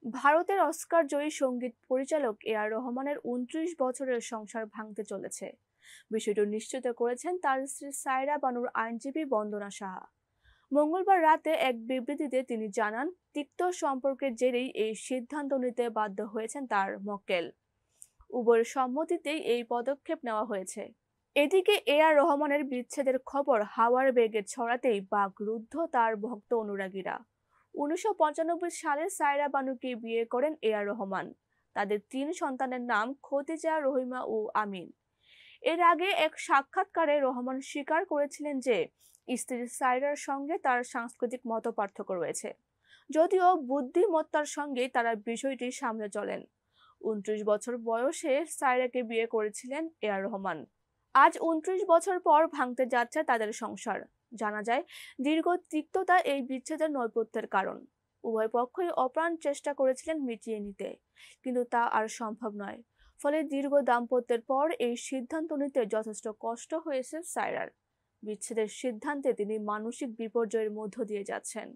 ভারতের অস্কার জয়ী সঙ্গীত পরিচালক এ আর রহমানের ২৯ বছরের সংসার ভাঙতে চলেছে। বিষয়টি নিশ্চিত করেছেন তার স্ত্রী সায়রা বানুর আইনজীবী বন্দনা সাহা। মঙ্গলবার রাতে এক বিবৃতিতে তিনি জানান, তিক্ত সম্পর্কের জেরেই এই সিদ্ধান্ত নিতে বাধ্য হয়েছেন তার মক্কেল। উভয়ের সম্মতিতেই এই পদক্ষেপ নেওয়া হয়েছে। এদিকে এ আর রহমানের বিচ্ছেদের খবর হাওয়ার বেগে ছড়াতেই বাকরুদ্ধ তার ভক্ত অনুরাগীরা। ১৯৯৫ সালে সায়রা বানুকে বিয়ে করেন এ আর রহমান। তাদের ৩ সন্তানের নাম খদিজা, রহিমা ও আমিন। এর আগে এক সাক্ষাৎকারে রহমান স্বীকার করেছিলেন যে স্ত্রী সায়রার সঙ্গে তার সাংস্কৃতিক মতপার্থক্য রয়েছে, যদিও বুদ্ধিমত্তার সঙ্গেই তারা বিষয়টি সামনে চলেন। ২৯ বছর বয়সে সায়রাকে বিয়ে করেছিলেন এ আর রহমান। আজ ২৯ বছর পর ভাঙতে যাচ্ছে তাদের সংসার। জানা যায়, দীর্ঘ তিক্ততা এই বিচ্ছেদের নৈপথ্যের কারণ। উভয় পক্ষই অপ্রাণ চেষ্টা করেছিলেন মিটিয়ে নিতে, কিন্তু তা আর সম্ভব নয়। ফলে দীর্ঘ দাম্পত্যের পর এই সিদ্ধান্ত নিতে যথেষ্ট কষ্ট হয়েছে সায়রার। বিচ্ছেদের সিদ্ধান্তে তিনি মানসিক বিপর্যয়ের মধ্য দিয়ে যাচ্ছেন।